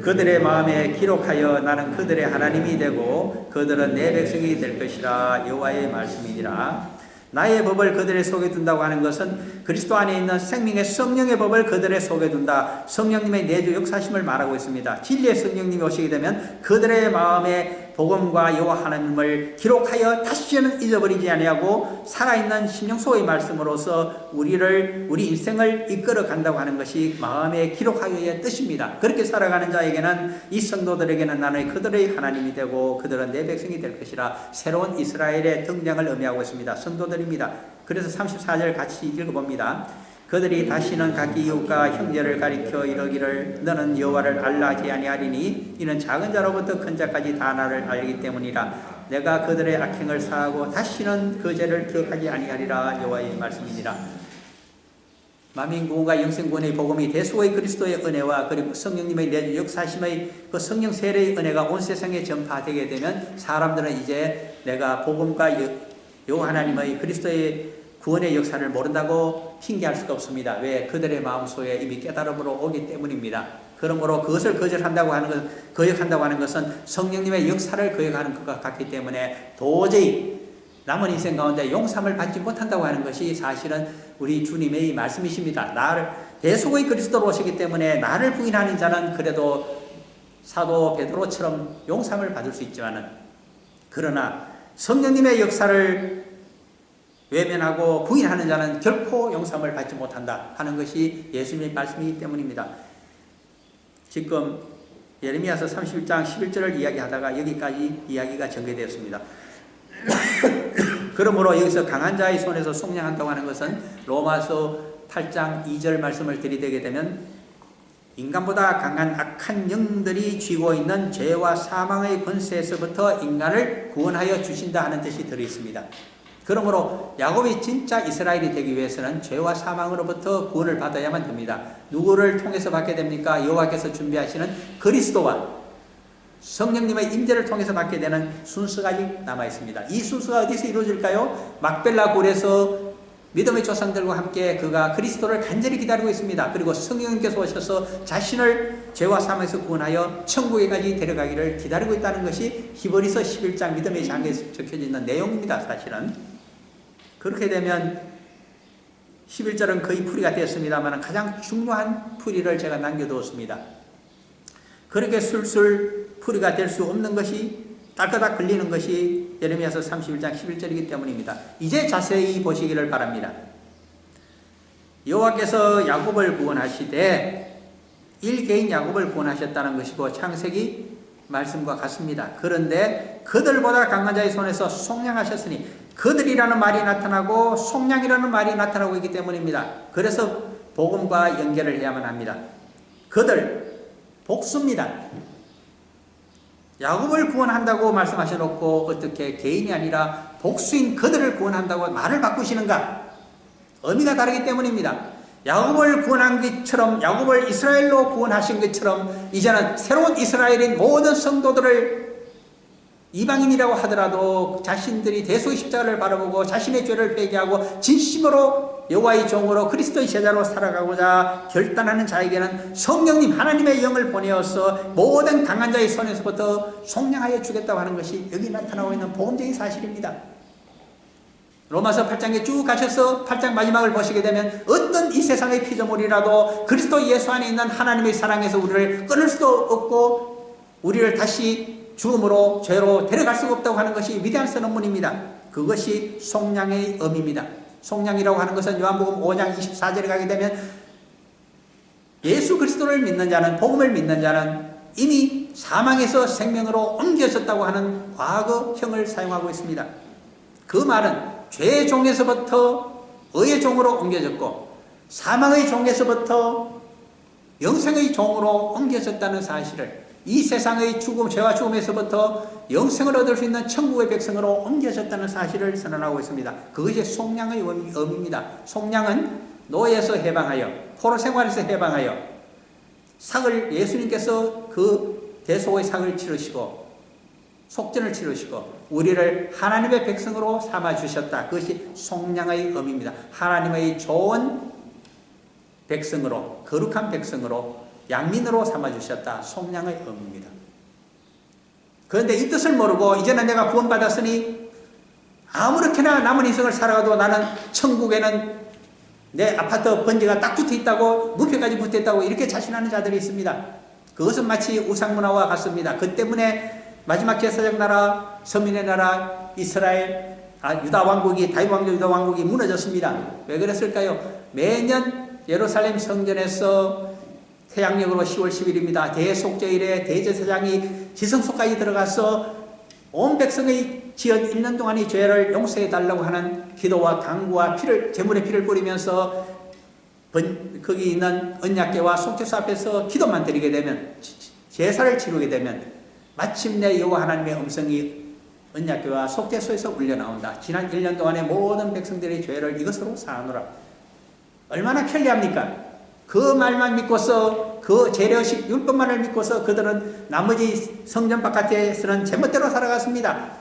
그들의 마음에 기록하여 나는 그들의 하나님이 되고 그들은 내 백성이 될 것이라. 여호와의 말씀이니라. 나의 법을 그들의 속에 둔다고 하는 것은 그리스도 안에 있는 생명의 성령의 법을 그들의 속에 둔다. 성령님의 내주 역사심을 말하고 있습니다. 진리의 성령님이 오시게 되면 그들의 마음에 복음과 여호와 하나님을 기록하여 다시는 잊어버리지 아니하고 살아있는 심령소의 말씀으로서 우리 인생을 이끌어 간다고 하는 것이 마음에 기록하여의 뜻입니다. 그렇게 살아가는 자에게는, 이 성도들에게는 나는 그들의 하나님이 되고 그들은 내 백성이 될 것이라. 새로운 이스라엘의 등장을 의미하고 있습니다. 성도들입니다. 그래서 34절 같이 읽어봅니다. 그들이 다시는 각기 이웃과 형제를 가리켜 이르기를 너는 여호와를 알라 하지 아니하리니 이는 작은 자로부터 큰 자까지 다 나를 알기 때문이라. 내가 그들의 악행을 사하고 다시는 그 죄를 기억하지 아니하리라. 여호와의 말씀이니라. 만민구원과 영생구원의 복음이 대수의 그리스도의 은혜와 그리고 성령님의 내주 역사심의 그 성령 세례의 은혜가 온 세상에 전파되게 되면 사람들은 이제 내가 복음과 여호와 하나님의 그리스도의 구원의 역사를 모른다고 핑계할 수가 없습니다. 왜? 그들의 마음속에 이미 깨달음으로 오기 때문입니다. 그러므로 그것을 거절한다고 하는 것, 거역한다고 하는 것은 성령님의 역사를 거역하는 것과 같기 때문에 도저히 남은 인생 가운데 용서함을 받지 못한다고 하는 것이 사실은 우리 주님의 말씀이십니다. 나를 대속의 그리스도로 오시기 때문에 나를 부인하는 자는 그래도 사도 베드로처럼 용서함을 받을 수 있지만은, 그러나 성령님의 역사를 외면하고 부인하는 자는 결코 용서함을 받지 못한다 하는 것이 예수님의 말씀이기 때문입니다. 지금 예레미야서 31장 11절을 이야기하다가 여기까지 이야기가 전개되었습니다. 그러므로 여기서 강한 자의 손에서 속량한다고 하는 것은 로마서 8장 2절 말씀을 들이대게 되면 인간보다 강한 악한 영들이 쥐고 있는 죄와 사망의 권세에서부터 인간을 구원하여 주신다 하는 뜻이 들어있습니다. 그러므로 야곱이 진짜 이스라엘이 되기 위해서는 죄와 사망으로부터 구원을 받아야만 됩니다. 누구를 통해서 받게 됩니까? 여호와께서 준비하시는 그리스도와 성령님의 임재를 통해서 받게 되는 순서가 아직 남아있습니다. 이 순서가 어디서 이루어질까요? 막벨라 굴에서 믿음의 조상들과 함께 그가 그리스도를 간절히 기다리고 있습니다. 그리고 성령님께서 오셔서 자신을 죄와 사망에서 구원하여 천국에까지 데려가기를 기다리고 있다는 것이 히브리서 11장 믿음의 장에서 적혀져 있는 내용입니다. 사실은 그렇게 되면 11절은 거의 풀이가 되었습니다만 가장 중요한 풀이를 제가 남겨두었습니다. 그렇게 술술 풀이가 될 수 없는 것이, 딸까닥 걸리는 것이 예레미야서 31장 11절이기 때문입니다. 이제 자세히 보시기를 바랍니다. 여호와께서 야곱을 구원하시되 1개인 야곱을 구원하셨다는 것이고 창세기 말씀과 같습니다. 그런데 그들보다 강한 자의 손에서 속량하셨으니, 그들이라는 말이 나타나고 속량이라는 말이 나타나고 있기 때문입니다. 그래서 복음과 연결을 해야만 합니다. 그들, 복수입니다. 야곱을 구원한다고 말씀하셔놓고 어떻게 개인이 아니라 복수인 그들을 구원한다고 말을 바꾸시는가? 의미가 다르기 때문입니다. 야곱을 구원한 것처럼, 야곱을 이스라엘로 구원하신 것처럼 이제는 새로운 이스라엘인 모든 성도들을 이방인이라고 하더라도 자신들이 대속의 십자가를 바라보고 자신의 죄를 회개하고 진심으로 여호와의 종으로 그리스도의 제자로 살아가고자 결단하는 자에게는 성령님 하나님의 영을 보내어서 모든 강한 자의 손에서부터 속량하여 주겠다고 하는 것이 여기 나타나고 있는 복음적인 사실입니다. 로마서 8장에 쭉 가셔서 8장 마지막을 보시게 되면 어떤 이 세상의 피조물이라도 그리스도 예수 안에 있는 하나님의 사랑에서 우리를 끊을 수도 없고 우리를 다시 죽음으로 죄로 데려갈 수가 없다고 하는 것이 위대한 선언문입니다. 그것이 속량의 의미입니다. 속량이라고 하는 것은 요한복음 5장 24절에 가게 되면 예수 그리스도를 믿는 자는, 복음을 믿는 자는 이미 사망에서 생명으로 옮겨졌다고 하는 과거형을 사용하고 있습니다. 그 말은 죄의 종에서부터 의의 종으로 옮겨졌고 사망의 종에서부터 영생의 종으로 옮겨졌다는 사실을, 이 세상의 죽음, 죄와 죽음에서부터 영생을 얻을 수 있는 천국의 백성으로 옮겨졌다는 사실을 선언하고 있습니다. 그것이 속량의 의미입니다. 속량은 노예에서 해방하여, 포로 생활에서 해방하여 상을, 예수님께서 그 대속의 상을 치르시고 속전을 치르시고 우리를 하나님의 백성으로 삼아주셨다. 그것이 속량의 의미입니다. 하나님의 좋은 백성으로, 거룩한 백성으로, 양민으로 삼아주셨다. 속량의 의미입니다. 그런데 이 뜻을 모르고 이제는 내가 구원받았으니 아무렇게나 남은 인생을 살아가도 나는 천국에는 내 아파트 번지가 딱 붙어있다고, 무표까지 붙어있다고 이렇게 자신하는 자들이 있습니다. 그것은 마치 우상문화와 같습니다. 그 때문에 마지막 제사장 나라, 서민의 나라 이스라엘, 유다 왕국이, 다윗 왕조 유다 왕국이 무너졌습니다. 왜 그랬을까요? 매년 예루살렘 성전에서 태양력으로 10월 10일입니다. 대속죄일에 대제사장이 지성소까지 들어가서 온 백성의 지연 1년 동안의 죄를 용서해 달라고 하는 기도와 강구와 피를, 제물의 피를 뿌리면서 거기 있는 언약궤와 속죄소 앞에서 기도만 드리게 되면, 제사를 치르게 되면 마침내 여호와 하나님의 음성이 언약궤와 속죄소에서 울려나온다. 지난 1년 동안의 모든 백성들의 죄를 이것으로 사하노라. 얼마나 편리합니까? 그 말만 믿고서, 그 재래식 율법만을 믿고서 그들은 나머지 성전 바깥에서는 제멋대로 살아갔습니다.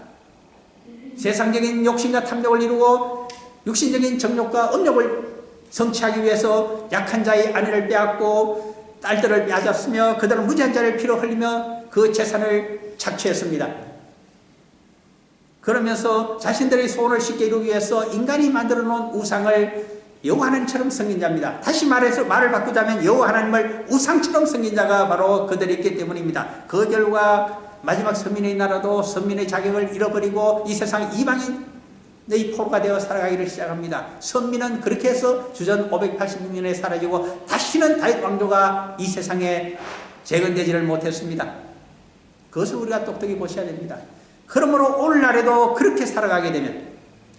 세상적인 욕심과 탐욕을 이루고 육신적인 정욕과 음욕을 성취하기 위해서 약한 자의 아내를 빼앗고 딸들을 빼앗았으며 그들은 무지한 자를 피로 흘리며 그 재산을 착취했습니다. 그러면서 자신들의 소원을 쉽게 이루기 위해서 인간이 만들어 놓은 우상을 여호와 하나님처럼 섬긴 자입니다. 다시 말해서 말을 바꾸자면 여호와 하나님을 우상처럼 섬긴 자가 바로 그들이 있기 때문입니다. 그 결과 마지막 선민의 나라도 선민의 자격을 잃어버리고 이 세상 이방인의 포로가 되어 살아가기를 시작합니다. 선민은 그렇게 해서 주전 586년에 사라지고 다시는 다윗 왕조가 이 세상에 재건되지를 못했습니다. 그것을 우리가 똑똑히 보셔야 됩니다. 그러므로 오늘날에도 그렇게 살아가게 되면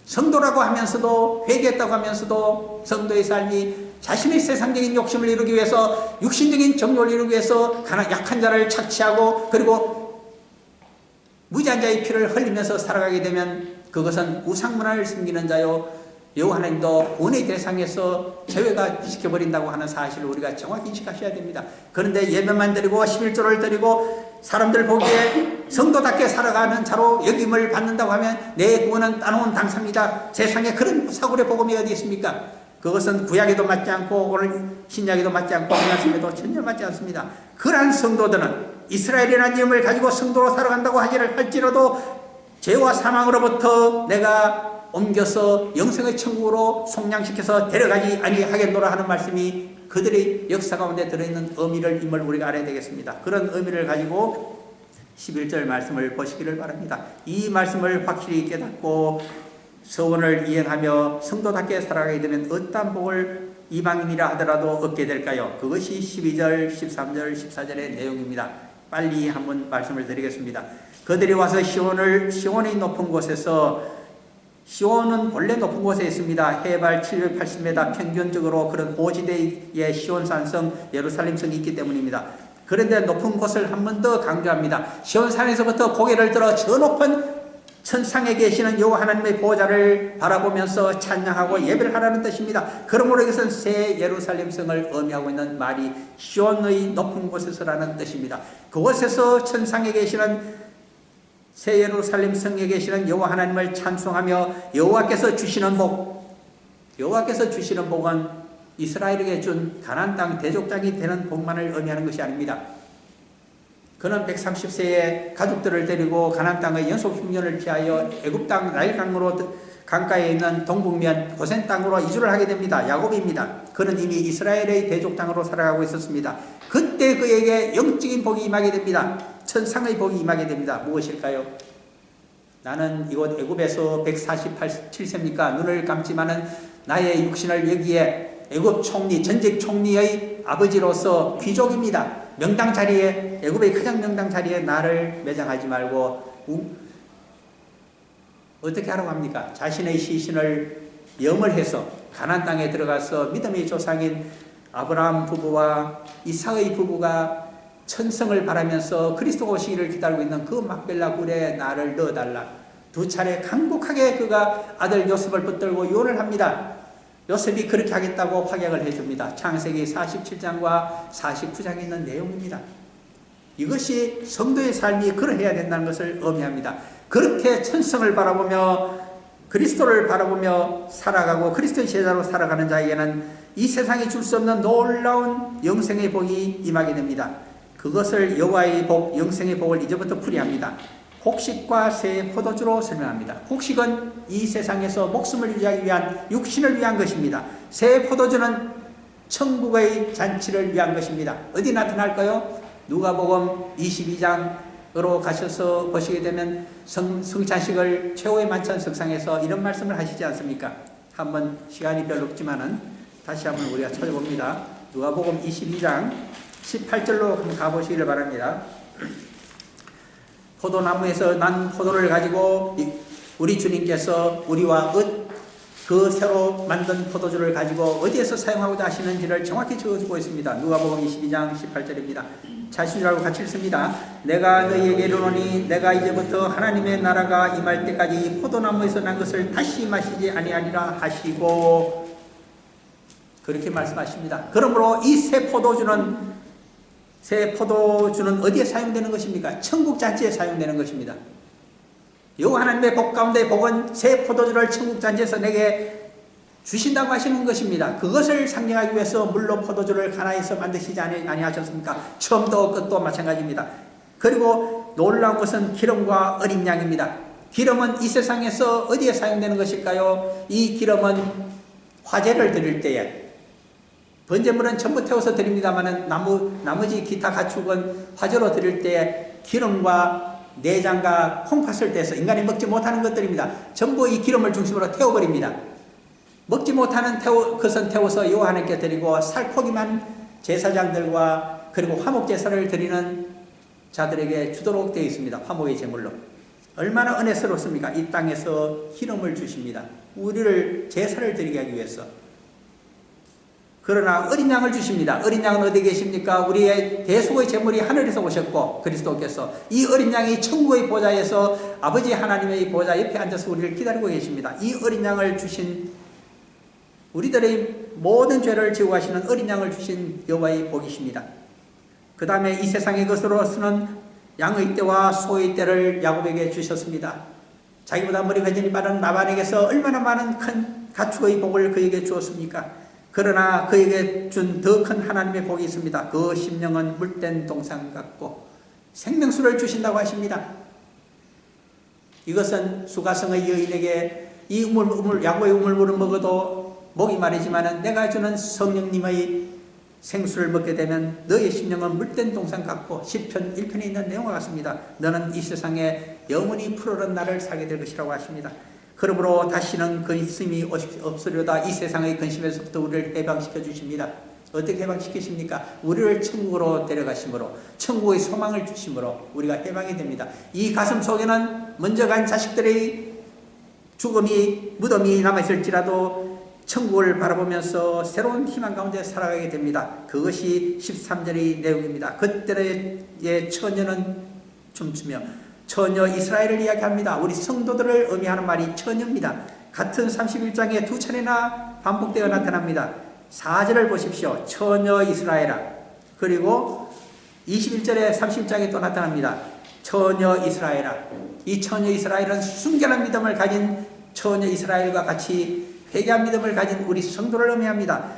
성도라고 하면서도 회개했다고 하면서도 성도의 삶이 자신의 세상적인 욕심을 이루기 위해서 육신적인 정욕을 이루기 위해서 약한 자를 착취하고 그리고 무지한 자의 피를 흘리면서 살아가게 되면 그것은 우상문화를 숨기는 자요 여호와 하나님도 구원의 대상에서 제외가 시켜버린다고 하는 사실을 우리가 정확히 인식하셔야 됩니다. 그런데 예배만 드리고 11조를 드리고 사람들 보기에 성도답게 살아가는 자로 여김을 받는다고 하면 내 구원은 따놓은 당사입니다. 세상에 그런 사고의 복음이 어디 있습니까? 그것은 구약에도 맞지 않고 오늘 신약에도 맞지 않고 말씀에도 전혀 맞지 않습니다. 그러한 성도들은 이스라엘이라는 이름을 가지고 성도로 살아간다고 할지라도 죄와 사망으로부터 내가 옮겨서 영생의 천국으로 속량시켜서 데려가지 아니하겠노라 하는 말씀이 그들의 역사 가운데 들어있는 의미를 임을 우리가 알아야 되겠습니다. 그런 의미를 가지고 11절 말씀을 보시기를 바랍니다. 이 말씀을 확실히 깨닫고 서원을 이행하며 성도답게 살아가게 되면 어떠한 복을 이방인이라 하더라도 얻게 될까요? 그것이 12절, 13절, 14절의 내용입니다. 빨리 한번 말씀을 드리겠습니다. 그들이 와서 시온의 높은 곳에서 시온은 본래 높은 곳에 있습니다. 해발 780m 평균적으로 그런 고지대의 시온산성 예루살렘성이 있기 때문입니다. 그런데 높은 곳을 한 번 더 강조합니다. 시온산에서부터 고개를 들어 저 높은 천상에 계시는 여호와 하나님의 보좌를 바라보면서 찬양하고 예배를 하라는 뜻입니다. 그러므로 이것은 새 예루살렘성을 의미하고 있는 말이 시온의 높은 곳에서라는 뜻입니다. 그곳에서 천상에 계시는 새 예루살렘 성에 계시는 여호와 하나님을 찬송하며 여호와께서 주시는 복, 여호와께서 주시는 복은 이스라엘에게 준 가나안 땅 대족장이 되는 복만을 의미하는 것이 아닙니다. 그는 130세에 가족들을 데리고 가나안 땅의 연속 흉년을 피하여 애굽 땅 나일강으로 강가에 있는 동북면 고센 땅으로 이주를 하게 됩니다. 야곱입니다. 그는 이미 이스라엘의 대족장으로 살아가고 있었습니다. 그때 그에게 영적인 복이 임하게 됩니다. 천상의 복이 임하게 됩니다. 무엇일까요? 나는 이곳 애굽에서 147세입니까? 눈을 감지만은 나의 육신을 여기에 애굽 총리, 전직 총리의 아버지로서 귀족입니다. 명당 자리에, 애굽의 가장 명당 자리에 나를 매장하지 말고 어떻게 하라고 합니까? 자신의 시신을 염을해서 가나안 땅에 들어가서 믿음의 조상인 아브라함 부부와 이삭의 부부가 천성을 바라면서 그리스도가 오시기를 기다리고 있는 그 막벨라 굴에 나를 넣어달라. 두 차례 강곡하게 그가 아들 요셉을 붙들고 유언을 합니다. 요셉이 그렇게 하겠다고 확약을 해줍니다. 창세기 47장과 49장에 있는 내용입니다. 이것이 성도의 삶이 그러해야 된다는 것을 의미합니다. 그렇게 천성을 바라보며 그리스도를 바라보며 살아가고 그리스도의 제자로 살아가는 자에게는 이 세상이 줄 수 없는 놀라운 영생의 복이 임하게 됩니다. 그것을 여호와의 복, 영생의 복을 이제부터 풀이합니다. 곡식과 새 포도주로 설명합니다. 곡식은 이 세상에서 목숨을 유지하기 위한 육신을 위한 것입니다. 새 포도주는 천국의 잔치를 위한 것입니다. 어디 나타날까요? 누가복음 22장으로 가셔서 보시게 되면 성찬식을 최후의 만찬 석상에서 이런 말씀을 하시지 않습니까? 한번 시간이 별로 없지만은 다시 한번 우리가 찾아봅니다. 누가복음 22장 18절로 한번 가보시기를 바랍니다. 포도나무에서 난 포도를 가지고 우리 주님께서 우리와 그 새로 만든 포도주를 가지고 어디에서 사용하고자 하시는지를 정확히 적어주고 있습니다. 누가복음 22장 18절입니다. 자신이라고 같이 읽습니다. 내가 너희에게 이르노니 내가 이제부터 하나님의 나라가 임할 때까지 포도나무에서 난 것을 다시 마시지 아니하리라 하시고 그렇게 말씀하십니다. 그러므로 이 새 포도주는 어디에 사용되는 것입니까? 천국 잔치에 사용되는 것입니다. 여호와 하나님의 복 가운데 복은 새 포도주를 천국 잔치에서 내게 주신다고 하시는 것입니다. 그것을 상징하기 위해서 물로 포도주를 가나에서 만드시지 아니하셨습니까? 처음도 끝도 마찬가지입니다. 그리고 놀라운 것은 기름과 어린 양입니다. 기름은 이 세상에서 어디에 사용되는 것일까요? 이 기름은 화제를 드릴 때에, 번제물은 전부 태워서 드립니다만 나머지 기타 가축은 화제로 드릴 때에 기름과 내장과 콩팥을 떼서 인간이 먹지 못하는 것들입니다. 전부 이 기름을 중심으로 태워버립니다. 먹지 못하는 것은 태워서 여호와 하나님께 드리고 살코기만 제사장들과 그리고 화목제사를 드리는 자들에게 주도록 되어 있습니다. 화목의 제물로. 얼마나 은혜스럽습니까? 이 땅에서 기름을 주십니다. 우리를 제사를 드리게 하기 위해서. 그러나 어린 양을 주십니다. 어린 양은 어디 계십니까? 우리의 대속의 제물이 하늘에서 오셨고 그리스도께서 이 어린 양이 천국의 보좌에서 아버지 하나님의 보좌 옆에 앉아서 우리를 기다리고 계십니다. 이 어린 양을 주신, 우리들의 모든 죄를 지고 가시는 어린 양을 주신 여호와의 복이십니다. 그 다음에 이 세상의 것으로서는 양의 떼와 소의 떼를 야곱에게 주셨습니다. 자기보다 머리 회전이 빠른 라반에게서 얼마나 많은 큰 가축의 복을 그에게 주었습니까? 그러나 그에게 준 더 큰 하나님의 복이 있습니다. 그 심령은 물된 동상 같고 생명수를 주신다고 하십니다. 이것은 수가성의 여인에게 이 야고의 우물물을 먹어도 목이 마르지만 내가 주는 성령님의 생수를 먹게 되면 너의 심령은 물된 동상 같고 시편 1편에 있는 내용과 같습니다. 너는 이 세상에 영원히 푸르른 날을 살게 될 것이라고 하십니다. 그러므로 다시는 근심이 없으려다 이 세상의 근심에서부터 우리를 해방시켜 주십니다. 어떻게 해방시키십니까? 우리를 천국으로 데려가심으로, 천국의 소망을 주심으로 우리가 해방이 됩니다. 이 가슴 속에는 먼저 간 자식들의 무덤이 남아있을지라도 천국을 바라보면서 새로운 희망 가운데 살아가게 됩니다. 그것이 13절의 내용입니다. 그때의 처녀는 춤추며, 처녀 이스라엘을 이야기합니다. 우리 성도들을 의미하는 말이 처녀입니다. 같은 31장에 두 차례나 반복되어 나타납니다. 4절을 보십시오. 처녀 이스라엘아. 그리고 21절에 31장에 또 나타납니다. 처녀 이스라엘아. 이 처녀 이스라엘은 순결한 믿음을 가진 처녀 이스라엘과 같이 회개한 믿음을 가진 우리 성도를 의미합니다.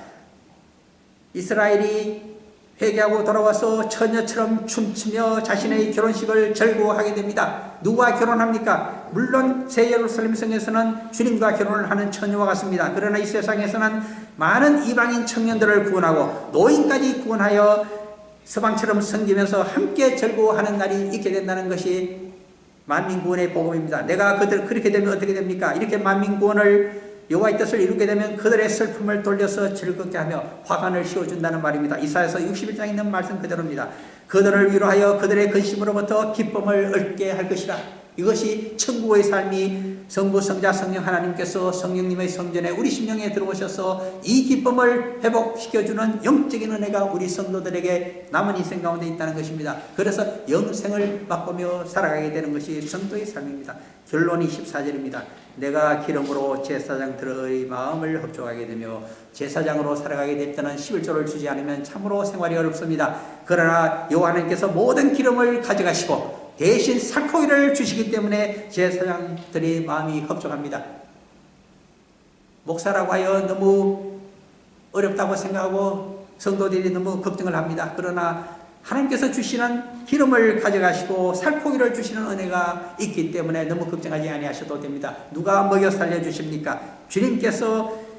이스라엘이 회개하고 돌아와서 처녀처럼 춤추며 자신의 결혼식을 즐거워하게 됩니다. 누구와 결혼합니까? 물론 새 예루살렘 성에서는 주님과 결혼을 하는 처녀와 같습니다. 그러나 이 세상에서는 많은 이방인 청년들을 구원하고 노인까지 구원하여 서방처럼 섬기면서 함께 즐거워하는 날이 있게 된다는 것이 만민구원의 복음입니다. 내가 그렇게 되면 어떻게 됩니까? 이렇게 만민구원을 여호와의 뜻을 이루게 되면 그들의 슬픔을 돌려서 즐겁게 하며 화관을 씌워준다는 말입니다. 이사야서 61장에 있는 말씀 그대로입니다. 그들을 위로하여 그들의 근심으로부터 기쁨을 얻게 할 것이라. 이것이 천국의 삶이 성부, 성자, 성령 하나님께서 성령님의 성전에 우리 심령에 들어오셔서 이 기쁨을 회복시켜주는 영적인 은혜가 우리 성도들에게 남은 인생 가운데 있다는 것입니다. 그래서 영생을 맛보며 살아가게 되는 것이 성도의 삶입니다. 결론이 14절입니다. 내가 기름으로 제사장들의 마음을 흡족하게 되며 제사장으로 살아가게 될 때는 11조를 주지 않으면 참으로 생활이 어렵습니다. 그러나 여호와 하나님께서 모든 기름을 가져가시고 대신 살코기를 주시기 때문에 제사장들의 마음이 흡족합니다. 목사라고 하여 너무 어렵다고 생각하고 성도들이 너무 걱정을 합니다. 그러나 하나님께서 주시는 기름을 가져가시고 살코기를 주시는 은혜가 있기 때문에 너무 걱정하지 아니하셔도 됩니다. 누가 먹여 살려주십니까? 주님께서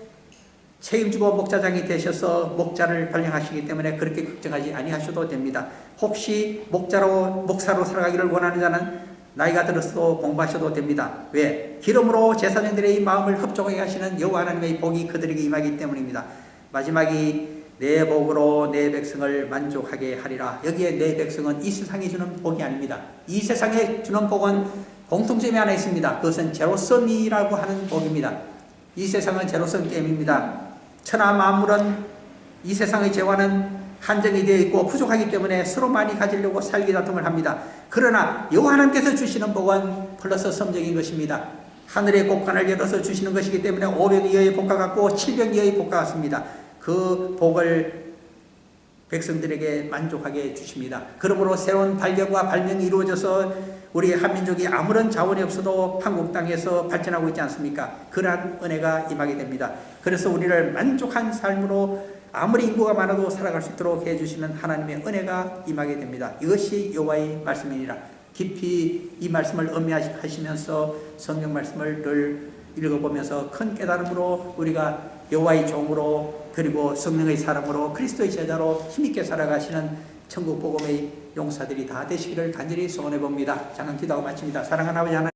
책임지고 목자장이 되셔서 목자를 발령하시기 때문에 그렇게 걱정하지 아니하셔도 됩니다. 혹시 목사로 살아가기를 원하는 자는 나이가 들었어도 공부하셔도 됩니다. 왜? 기름으로 제사장들의 마음을 흡족하게 하시는 여호와 하나님의 복이 그들에게 임하기 때문입니다. 마지막이 내 복으로 내 백성을 만족하게 하리라. 여기에 내 백성은 이 세상이 주는 복이 아닙니다. 이 세상에 주는 복은 공통점이 하나 있습니다. 그것은 제로섬이라고 하는 복입니다. 이 세상은 제로섬 게임입니다. 천하 만물은 이 세상의 재화는 한정이 되어 있고 부족하기 때문에 서로 많이 가지려고 살기다툼을 합니다. 그러나 여호와 하나님께서 주시는 복은 플러스 섬적인 것입니다. 하늘의 곳간을 열어서 주시는 것이기 때문에 500여의 복과 같고 700여의 복과 같습니다. 그 복을 백성들에게 만족하게 주십니다. 그러므로 새로운 발견과 발명이 이루어져서 우리 한민족이 아무런 자원이 없어도 한국 땅에서 발전하고 있지 않습니까? 그러한 은혜가 임하게 됩니다. 그래서 우리를 만족한 삶으로 아무리 인구가 많아도 살아갈 수 있도록 해주시는 하나님의 은혜가 임하게 됩니다. 이것이 여호와의 말씀이니라. 깊이 이 말씀을 음미하시면서 성경 말씀을 늘 읽어보면서 큰 깨달음으로 우리가 여호와의 종으로 그리고 성령의 사람으로 그리스도의 제자로 힘있게 살아가시는 천국 복음의 용사들이 다 되시기를 간절히 소원해 봅니다. 잠깐 기도하고 마칩니다. 사랑하는 아버지 하나님,